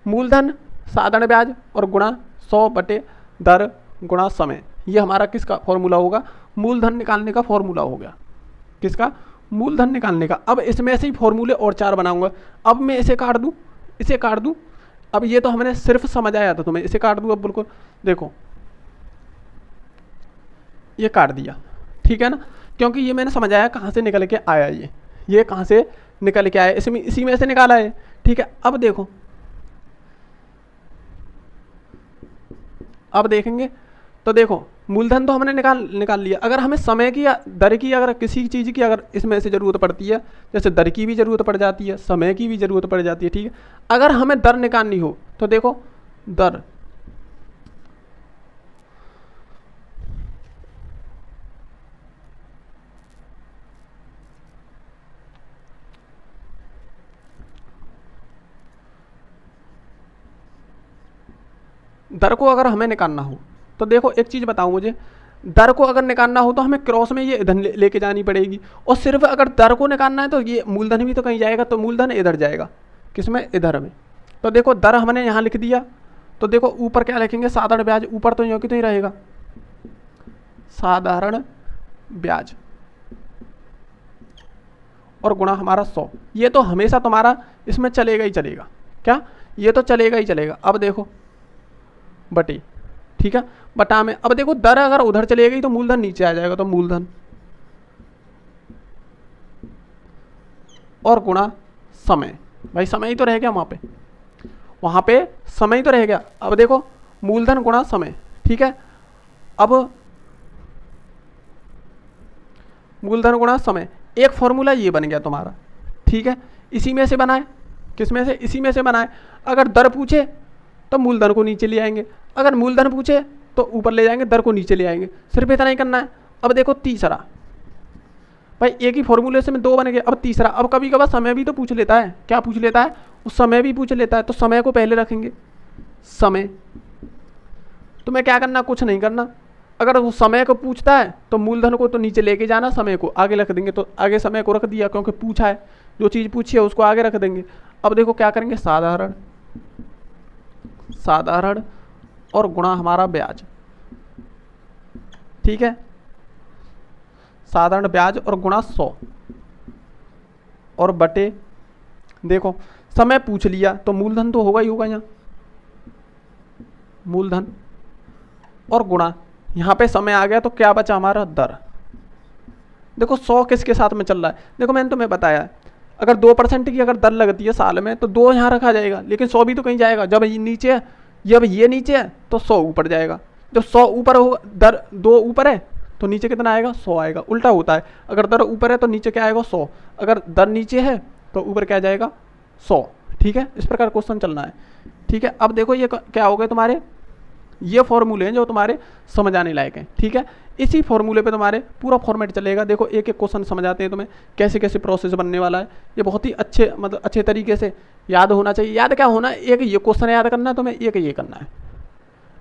मूलधन साधारण ब्याज और गुणा 100/दर गुणा समय। ये हमारा किसका फॉर्मूला होगा, मूलधन निकालने का फॉर्मूला हो गया, किसका, मूलधन निकालने का। अब इसमें से ही फॉर्मूले और 4 बनाऊंगा। अब मैं इसे काट दूं, इसे काट दूं। अब ये तो हमने सिर्फ समझ आया था तुम्हें, इसे काट दूं अब बिल्कुल, देखो ये काट दिया, ठीक है ना, क्योंकि ये मैंने समझ आया कहाँ से निकल के आया, ये कहाँ से निकल के आया, इसमें इसी में से निकाला है, ठीक है। अब देखो, अब देखेंगे तो देखो मूलधन तो हमने निकाल लिया। अगर हमें समय की या दर की, अगर किसी चीज़ की अगर इसमें से ज़रूरत पड़ती है, जैसे दर की भी ज़रूरत पड़ जाती है, समय की भी ज़रूरत पड़ जाती है, ठीक है। अगर हमें दर निकालनी हो तो देखो दर, दर को अगर हमें निकालना हो तो देखो एक चीज़ बताऊं मुझे, दर को अगर निकालना हो तो हमें क्रॉस में ये इधर लेके जानी पड़ेगी, और सिर्फ अगर दर को निकालना है तो ये मूलधन भी तो कहीं जाएगा, तो मूलधन इधर जाएगा, किसमें, इधर में। तो देखो दर हमने यहाँ लिख दिया, तो देखो ऊपर क्या लिखेंगे, साधारण ब्याज, ऊपर तो यूँ की तो ही रहेगा साधारण ब्याज और गुणा हमारा 100। ये तो हमेशा तुम्हारा इसमें चलेगा ही चलेगा, क्या, ये तो चलेगा ही चलेगा। अब देखो बटे, ठीक है, बटा में। अब देखो दर अगर उधर चली गई तो मूलधन नीचे आ जाएगा, तो मूलधन और गुणा समय, भाई समय ही तो रह गया वहाँ पे समय ही तो रह गया। अब देखो मूलधन गुणा समय, ठीक है। अब मूलधन गुणा समय, एक फॉर्मूला ये बन गया तुम्हारा, ठीक है। इसी में से बनाए, किस में से, इसी में से बनाए। अगर दर पूछे तो मूलधन को नीचे ले आएंगे, अगर मूलधन पूछे तो ऊपर ले जाएंगे, दर को नीचे ले आएंगे, सिर्फ इतना ही करना है। अब देखो तीसरा, भाई एक ही फॉर्मूले से में 2 बन गए। अब तीसरा, अब कभी कभार समय भी तो पूछ लेता है, क्या पूछ लेता है, उस समय भी पूछ लेता है, तो समय को पहले रखेंगे, समय। तुम्हें क्या करना, कुछ नहीं करना। अगर वो समय को पूछता है तो मूलधन को तो नीचे लेके जाना, समय को आगे रख देंगे, तो आगे समय को रख दिया क्योंकि पूछा है, जो चीज़ पूछी है उसको आगे रख देंगे। अब देखो क्या करेंगे, साधारण और गुणा हमारा ब्याज, ठीक है, साधारण ब्याज और गुणा 100 और बटे, देखो समय पूछ लिया तो मूलधन तो होगा ही होगा, यहाँ मूलधन और गुणा, यहाँ पे समय आ गया तो क्या बचा हमारा, दर। देखो 100 किसके साथ में चल रहा है, देखो मैंने तुम्हें बताया अगर 2% की अगर दर लगती है साल में तो 2 यहाँ रखा जाएगा, लेकिन 100 भी तो कहीं जाएगा। जब ये नीचे है, जब ये नीचे है तो 100 ऊपर जाएगा। जब 100 ऊपर होगा, दर 2 ऊपर है तो नीचे कितना आएगा, 100 आएगा। उल्टा होता है, अगर दर ऊपर है तो नीचे क्या आएगा, 100, अगर दर नीचे है तो ऊपर क्या जाएगा, 100, ठीक है। इस प्रकार क्वेश्चन चलना है, ठीक है। अब देखो ये क्या हो गए तुम्हारे, ये फॉर्मूले हैं जो तुम्हारे समझ आने लायक हैं, ठीक है। इसी फॉर्मूले पे तुम्हारे पूरा फॉर्मेट चलेगा। देखो एक एक क्वेश्चन समझ आते हैं तुम्हें, कैसे कैसे प्रोसेस बनने वाला है। ये बहुत ही अच्छे, मतलब अच्छे तरीके से याद होना चाहिए। याद क्या होना, एक ये क्वेश्चन याद करना है तुम्हें, एक ये करना है।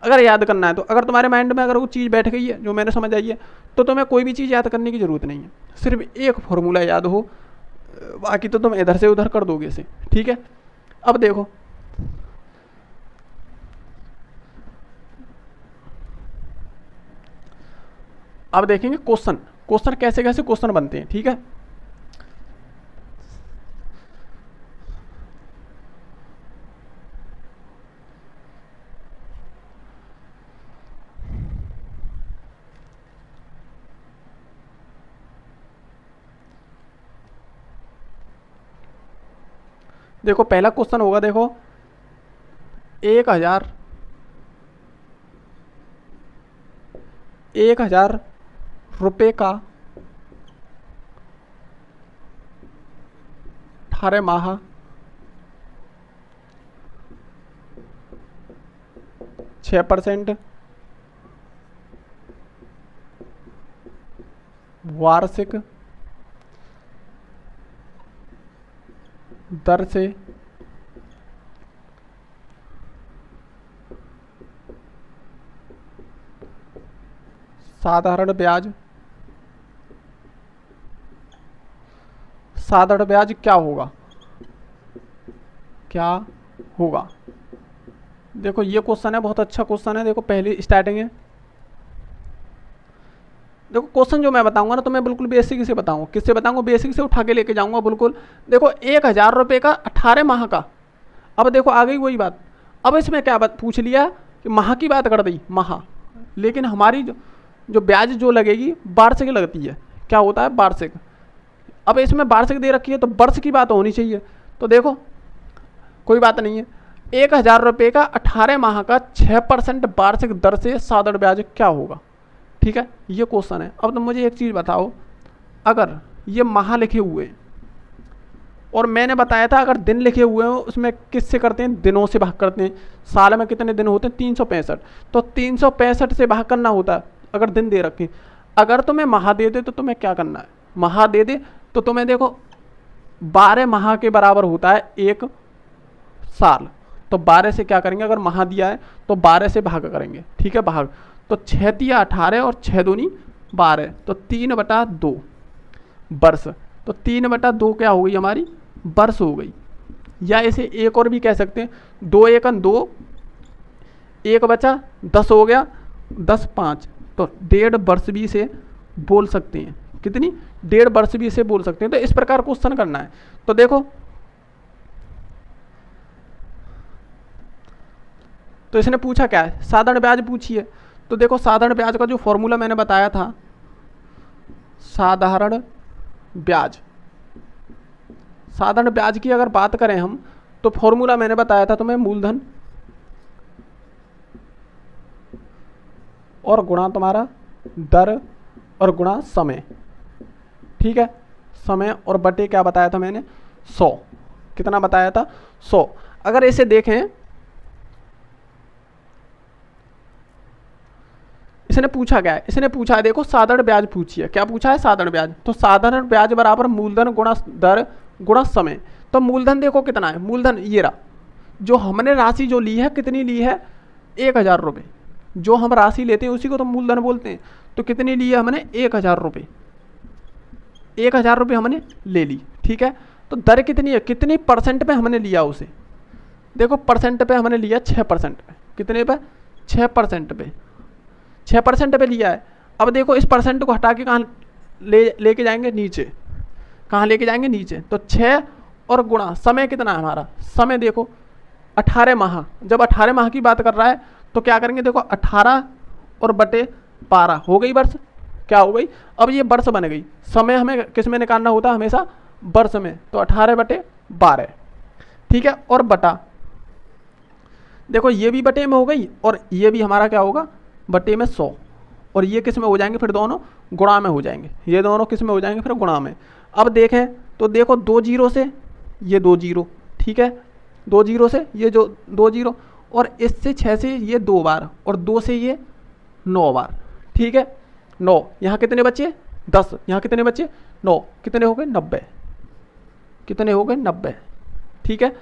अगर याद करना है तो अगर तुम्हारे माइंड में अगर वो चीज़ बैठ गई है जो मैंने समझ आई है, तो तुम्हें कोई भी चीज़ याद करने की ज़रूरत नहीं है, सिर्फ एक फॉर्मूला याद हो, बाकी तो तुम इधर से उधर कर दोगे इसे, ठीक है। अब देखो अब देखेंगे क्वेश्चन कैसे कैसे क्वेश्चन बनते हैं, ठीक है। देखो पहला क्वेश्चन होगा, देखो 1000 रुपये का 18 माह 6% वार्षिक दर से साधारण ब्याज क्या होगा, क्या होगा। देखो ये क्वेश्चन है, बहुत अच्छा क्वेश्चन है। देखो पहली स्टार्टिंग है। देखो क्वेश्चन जो मैं बताऊंगा ना तो मैं बिल्कुल बेसिक से बताऊंगा। किससे बताऊंगा? बेसिक से उठा के लेके जाऊंगा बिल्कुल। देखो 1000 रुपये का 18 माह का। अब देखो आ गई वही बात। अब इसमें क्या बात पूछ लिया कि माह की बात कर दी, माह, लेकिन हमारी जो ब्याज जो लगेगी वार्षिक लगती है। क्या होता है? वार्षिक। अब इसमें वार्षिक दे रखी है तो वर्ष की बात होनी चाहिए। तो देखो कोई बात नहीं है, 1000 रुपये का 18 माह का 6% वार्षिक दर से साधारण ब्याज क्या होगा। ठीक है, ये क्वेश्चन है। अब तुम मुझे एक चीज़ बताओ, अगर ये माह लिखे हुए और मैंने बताया था अगर दिन लिखे हुए हो उसमें किससे करते हैं? दिनों से भाग करते हैं। साल में कितने दिन होते हैं? 365। तो 365 से भाग करना होता है अगर दिन दे रखे। अगर तुम्हें माह दे दे तो तुम्हें क्या करना है? माह दे दे तो तुम्हें देखो 12 माह के बराबर होता है एक साल। तो 12 से क्या करेंगे? अगर माह दिया है तो 12 से भाग करेंगे। ठीक है, भाग। तो 6 तिया 18 और 6 दूनी 12, तो 3/2 वर्ष। तो 3/2 क्या हो गई? हमारी वर्ष हो गई। या इसे एक और भी कह सकते हैं, 2 एकन 2, 1 बचा 10 हो गया, 10 5, तो 1.5 वर्ष भी इसे बोल सकते हैं। कितनी? 1.5 वर्ष भी इसे बोल सकते हैं। तो इस प्रकार क्वेश्चन करना है। तो देखो, तो इसने पूछा क्या है? साधारण ब्याज पूछी है। तो देखो साधारण ब्याज का जो फॉर्मूला मैंने बताया था, साधारण ब्याज की अगर बात करें हम तो फॉर्मूला मैंने बताया था तुम्हें, मूलधन और गुणा तुम्हारा दर और गुणा समय। ठीक है, समय और बटे क्या बताया था मैंने? 100। कितना बताया था? 100। अगर इसे देखें, इसने पूछा क्या है? इसने पूछा है, देखो साधारण ब्याज पूछी है। क्या पूछा है? साधारण ब्याज। तो साधारण ब्याज बराबर मूलधन गुणा दर गुणा समय। तो मूलधन देखो कितना है? मूलधन ये रहा। जो हमने राशि जो ली है, कितनी ली है? 1000 रुपये। जो हम राशि लेते हैं उसी को तो मूलधन बोलते हैं। तो कितनी ली है हमने? 1000 रुपये। 1000 रुपये हमने ले ली। ठीक है, तो दर कितनी है? कितनी परसेंट पे हमने लिया उसे? देखो परसेंट पे हमने लिया 6% पे। कितने पे? 6% पे। 6% पे लिया है। अब देखो इस परसेंट को हटा के कहाँ लेके जाएंगे? नीचे। कहाँ लेके जाएंगे? नीचे। तो 6 और गुणा समय कितना है हमारा? समय देखो 18 माह। जब 18 माह की बात कर रहा है तो क्या करेंगे? देखो 18 और बटे 12 हो गई वर्ष। क्या हो गई? अब ये वर्ष बन गई। समय हमें किस में निकालना होता है? हमेशा वर्ष में। तो 18/12। ठीक है, और बटा, देखो ये भी बटे में हो गई और ये भी हमारा क्या होगा? बटे में 100। और ये किस में हो जाएंगे? फिर दोनों गुणा में हो जाएंगे। ये दोनों किस में हो जाएंगे? फिर गुणा में। अब देखें तो देखो 2 जीरो से ये 2 जीरो। ठीक है, 2 जीरो से ये जो 2 जीरो, और इससे 6 से ये 2 बार, और 2 से ये 9 बार। ठीक है, 9। यहाँ कितने बचे? 10। यहाँ कितने बचे? 9। कितने हो गए? 90। कितने हो गए? 90। ठीक है,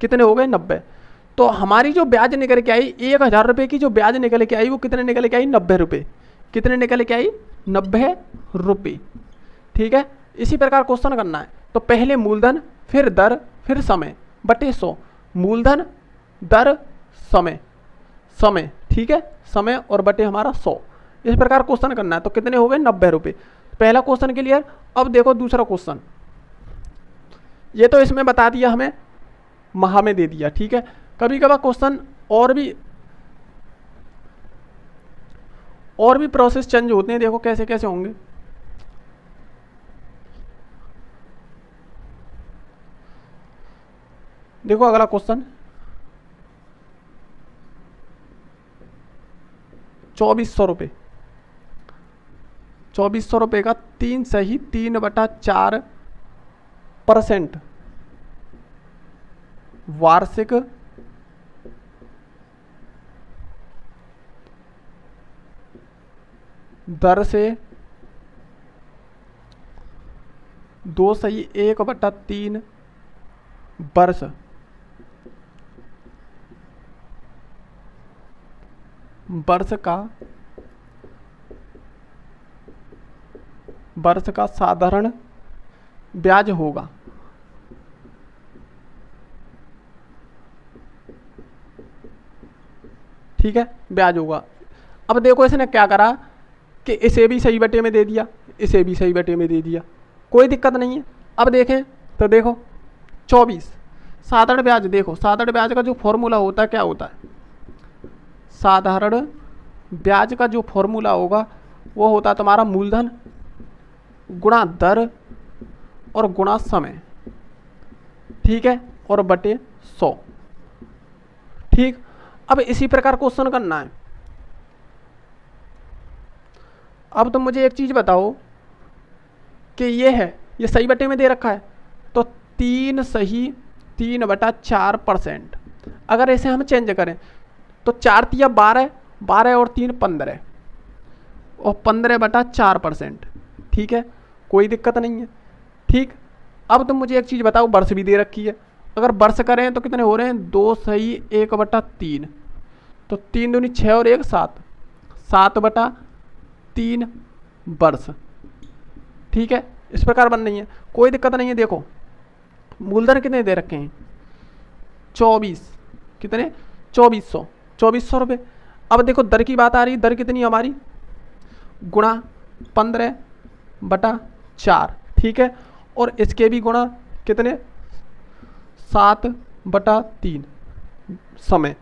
कितने हो गए? 90। तो हमारी जो ब्याज निकल के आई 1000 रुपये की, जो ब्याज निकल के आई वो कितने निकल के आई? 90 रुपये। कितने निकल के आई? 90 रुपये। ठीक है, इसी प्रकार क्वेश्चन करना है। तो पहले मूलधन, फिर दर, फिर समय बटे 100। मूलधन, दर, समय, समय। ठीक है, समय और बटे हमारा 100। इस प्रकार क्वेश्चन करना है। तो कितने हो गए? 90 रुपये। पहला क्वेश्चन क्लियर। अब देखो दूसरा क्वेश्चन। ये तो इसमें बता दिया हमें, माह में दे दिया। ठीक है, कभी कभार क्वेश्चन और भी प्रोसेस चेंज होते हैं। देखो कैसे कैसे होंगे। देखो अगला क्वेश्चन, 2400 रुपये। 2400 रुपये का 3 सही 3/4% वार्षिक दर से 2/1/3 वर्ष वर्ष का साधारण ब्याज होगा। ठीक है, ब्याज होगा। अब देखो इसने क्या करा कि इसे भी सही बटे में दे दिया, इसे भी सही बटे में दे दिया, कोई दिक्कत नहीं है। अब देखें तो देखो 24 साधारण ब्याज, देखो साधारण ब्याज का जो फॉर्मूला होता है क्या होता है, साधारण ब्याज का जो फॉर्मूला होगा वो होता है तुम्हारा मूलधन गुणा दर और गुणा समय, ठीक है, और बटे 100। ठीक, अब इसी प्रकार क्वेश्चन करना है। अब तुम मुझे एक चीज बताओ कि ये सही बटे में दे रखा है, तो 3 सही 3/4%। अगर इसे हम चेंज करें तो 4 तिया 12, 12 और 3 15 और 15/4%। ठीक है, कोई दिक्कत नहीं है। ठीक, अब तुम मुझे एक चीज़ बताओ, वर्ष भी दे रखी है, अगर वर्ष करें तो कितने हो रहे हैं, 2 सही 1/3, तो 3 दूनी 6 और 1 7, 7/3 वर्ष। ठीक है, इस प्रकार बन रही है, कोई दिक्कत नहीं है। देखो मूलधन कितने दे रखे हैं, 24, कितने 2400 रुपये। अब देखो दर की बात आ रही, दर कितनी हमारी गुणा 15/4, ठीक है, और इसके भी गुणा कितने 7/3 समय,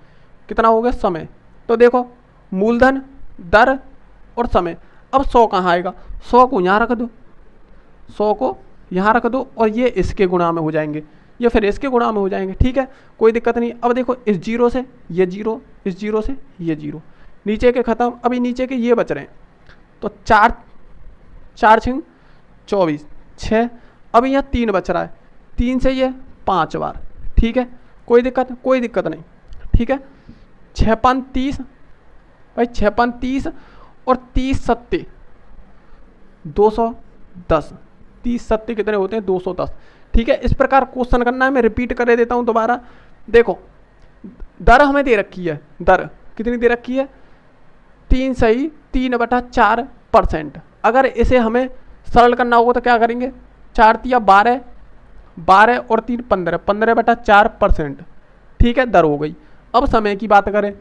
कितना हो गया समय। तो देखो मूलधन दर और समय। अब 100 कहाँ आएगा, 100 को यहाँ रख दो, 100 को यहाँ रख दो, और ये इसके गुणा में हो जाएंगे, ये फिर इसके गुणा में हो जाएंगे। ठीक है, कोई दिक्कत नहीं। अब देखो इस जीरो से ये जीरो, इस जीरो से ये जीरो, नीचे के खत्म। अभी नीचे के ये बच रहे हैं, तो 4 6 24 6, अभी यहाँ 3 बच रहा है, 3 से ये 5 बार। ठीक है, कोई दिक्कत नहीं। ठीक है, 6 5 30 भाई, 6 5 30 और 30 7 210, 30 7 कितने होते हैं 210। ठीक है, इस प्रकार क्वेश्चन करना है। मैं रिपीट कर देता हूँ दोबारा। देखो दर हमें दे रखी है, दर कितनी दे रखी है, 3 सही 3/4%। अगर इसे हमें सरल करना होगा तो क्या करेंगे, 4 तिया 12, 12 और 3 15, 15/4%। ठीक है, दर हो गई। अब समय की बात करें,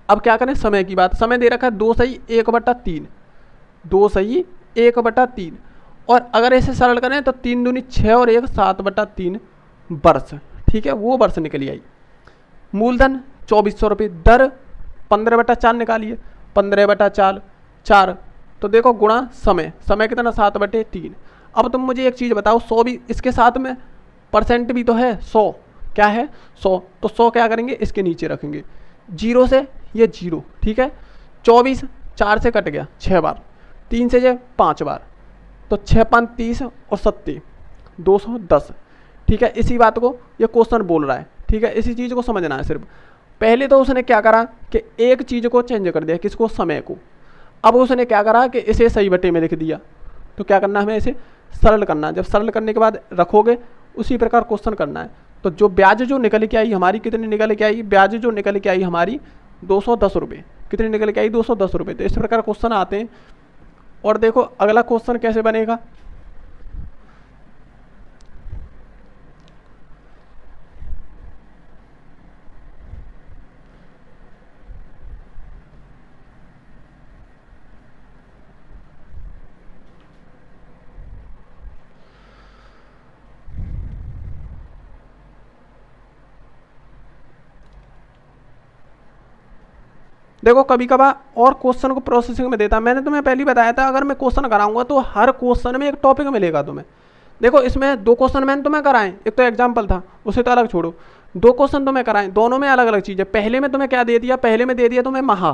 अब क्या करें समय की बात। समय दे रखा है 2 सही 1/3, 2 सही 1/3, और अगर इसे सरल करें तो 3 दूनी 6 और 1 7/3 वर्ष। ठीक है, वो वर्ष निकली आई। मूलधन 2400 रुपये, दर 15/4 निकालिए, 15/4, तो देखो गुणा समय, समय कितना 7/3। अब तुम मुझे एक चीज़ बताओ, 100 भी इसके साथ में परसेंट भी तो है, 100 क्या है 100, तो 100 क्या करेंगे इसके नीचे रखेंगे, जीरो से ये जीरो। ठीक है, 24 4 से कट गया 6 बार, 3 से ये 5 बार, तो 6 5 30 और 7 210। ठीक है, इसी बात को ये क्वेश्चन बोल रहा है। ठीक है, इसी चीज़ को समझना है सिर्फ। पहले तो उसने क्या करा कि एक चीज़ को चेंज कर दिया, किसको, समय को। अब उसने क्या करा कि इसे सही बटे में लिख दिया, तो क्या करना है हमें इसे सरल करना है। जब सरल करने के बाद रखोगे उसी प्रकार क्वेश्चन करना है। तो जो ब्याज जो निकल के आई हमारी, कितनी निकल के आई, ब्याज जो निकल के आई हमारी 210 रुपये, कितनी निकल के आई 210 रुपये। तो इस प्रकार क्वेश्चन आते हैं। और देखो अगला क्वेश्चन कैसे बनेगा, देखो कभी कभार और क्वेश्चन को प्रोसेसिंग में देता। मैंने तुम्हें पहले बताया था, अगर मैं क्वेश्चन कराऊंगा तो हर क्वेश्चन में एक टॉपिक मिलेगा तुम्हें। देखो इसमें 2 क्वेश्चन मैंने तुम्हें कराएं, एक तो एग्जाम्पल था, उसे तो अलग छोड़ो, 2 क्वेश्चन तुम्हें कराएं, दोनों में अलग अलग चीज़ है। पहले में तुम्हें क्या दे दिया, पहले में दे दिया तुम्हें महा,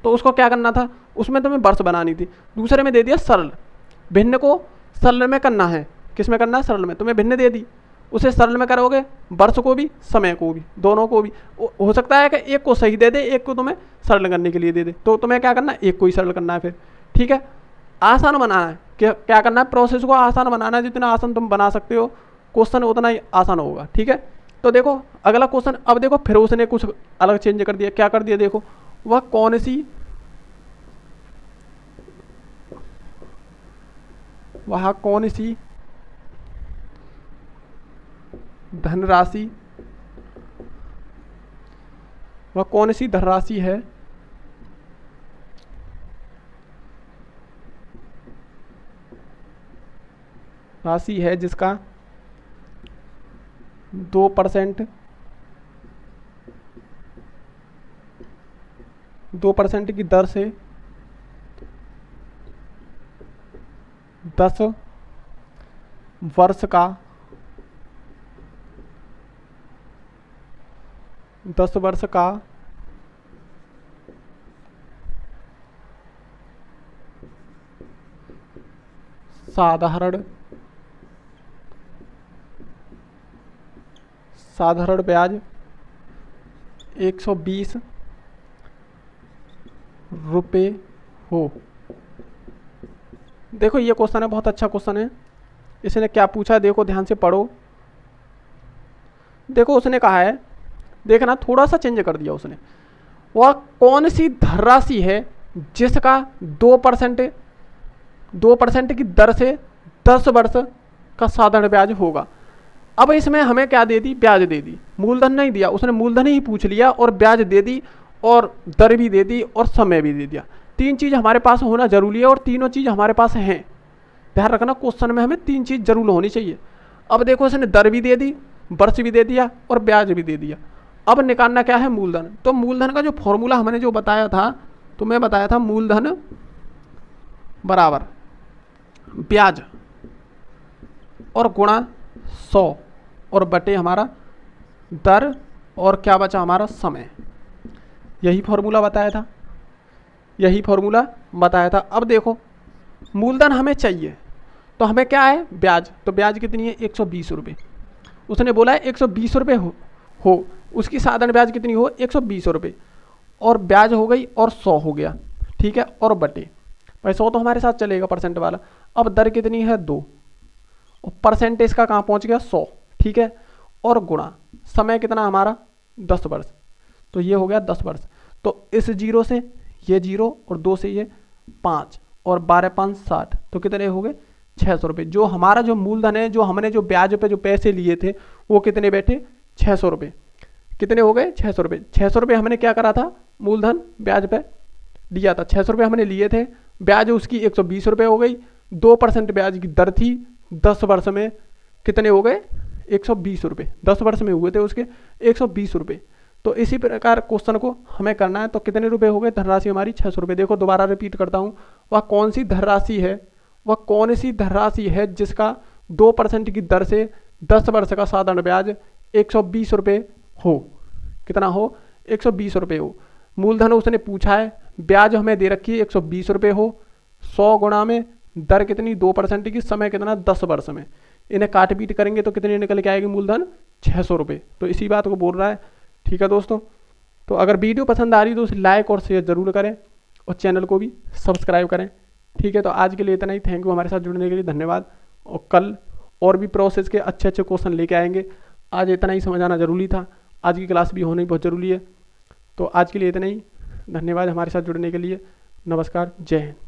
तो उसको क्या करना था, उसमें तुम्हें वर्ष बनानी थी। दूसरे में दे दिया सरल, भिन्न को सरल में करना है, किस में करना है, सरल में। तुम्हें भिन्न दे दी, उसे सरल में करोगे, वर्ष को भी समय को भी दोनों को भी। हो सकता है कि एक को सही दे दे, एक को तुम्हें सरल करने के लिए दे दे, तो तुम्हें क्या करना है, एक को ही सरल करना है फिर। ठीक है, आसान बनाना है, क्या करना है, प्रोसेस को आसान बनाना है। जितना आसान तुम बना सकते हो क्वेश्चन उतना ही आसान होगा। ठीक है, तो देखो अगला क्वेश्चन, अब देखो फिर उसने कुछ अलग चेंज कर दिया। क्या कर दिया, देखो वह कौन सी धनराशि, वह कौन सी धनराशि है जिसका 2% की दर से 10 वर्ष का साधारण ब्याज 120 रुपये हो। देखो ये क्वेश्चन है, बहुत अच्छा क्वेश्चन है। इसने क्या पूछा, देखो ध्यान से पढ़ो। देखो उसने कहा है, देखना थोड़ा सा चेंज कर दिया उसने, वह कौन सी धनराशि है जिसका 2% की दर से 10 वर्ष का साधारण ब्याज होगा। अब इसमें हमें क्या दे दी, ब्याज दे दी, मूलधन नहीं दिया उसने, मूलधन ही पूछ लिया और ब्याज दे दी और दर भी दे दी और समय भी दे दिया। 3 चीज़ हमारे पास होना जरूरी है और तीनों चीज़ हमारे पास हैं। ध्यान रखना क्वेश्चन में हमें 3 चीज़ जरूर होनी चाहिए। अब देखो इसने दर भी दे दी, वर्ष भी दे दिया और ब्याज भी दे दिया। अब निकालना क्या है, मूलधन। तो मूलधन का जो फॉर्मूला हमने जो बताया था, तो मैं बताया था मूलधन बराबर ब्याज और गुणा 100 और बटे हमारा दर और क्या बचा हमारा समय। यही फॉर्मूला बताया था। अब देखो मूलधन हमें चाहिए, तो हमें क्या है, ब्याज। तो ब्याज कितनी है, 120 रुपये। उसने बोला है 120 रुपये हो, उसकी साधारण ब्याज कितनी हो, 120 रुपये, और ब्याज हो गई और 100 हो गया। ठीक है, और बटे भाई 100 तो हमारे साथ चलेगा परसेंट वाला। अब दर कितनी है, 2, और परसेंटेज का कहाँ पहुँच गया, 100। ठीक है, और गुणा समय कितना हमारा, 10 वर्ष। तो ये हो गया 10 वर्ष। तो इस 0 से ये 0 और 2 से ये 5 और 12 5 60, तो कितने हो गए, 600 रुपये। जो हमारा जो मूलधन है, जो हमने जो ब्याज पे जो पैसे लिए थे वो कितने बैठे, 600 रुपये। कितने हो गए, 600 रुपये। 600 रुपये हमने क्या करा था, मूलधन ब्याज पे लिया था, 600 रुपये हमने लिए थे। ब्याज उसकी 120 रुपये हो गई, 2% ब्याज की दर थी। 10 वर्ष में कितने हो गए, 120 रुपये। 10 वर्ष में हुए थे उसके 120 रुपये। तो इसी प्रकार क्वेश्चन को हमें करना है। तो कितने रुपए हो गए, धनराशि हमारी 600 रुपये। देखो दोबारा रिपीट करता हूँ, वह कौन सी धनराशि है जिसका 2% की दर से 10 वर्ष का साधारण ब्याज 120 रुपये हो। कितना हो, 120 रुपये हो। मूलधन उसने पूछा है, ब्याज हमें दे रखी है 120 रुपये हो, 100 गुणा में दर कितनी, 2% की, समय कितना, 10 वर्ष में। इन्हें काट पीट करेंगे तो कितनी निकल के आएगी, मूलधन 600 रुपये। तो इसी बात को बोल रहा है। ठीक है दोस्तों, तो अगर वीडियो पसंद आ रही तो उसे लाइक और शेयर जरूर करें और चैनल को भी सब्सक्राइब करें। ठीक है, तो आज के लिए इतना ही। थैंक यू हमारे साथ जुड़ने के लिए, धन्यवाद। और कल और भी प्रोसेस के अच्छे अच्छे क्वेश्चन लेके आएंगे। आज इतना ही समझ आना जरूरी था, आज की क्लास भी होनी बहुत ज़रूरी है। तो आज के लिए इतना ही, धन्यवाद हमारे साथ जुड़ने के लिए। नमस्कार, जय हिंद।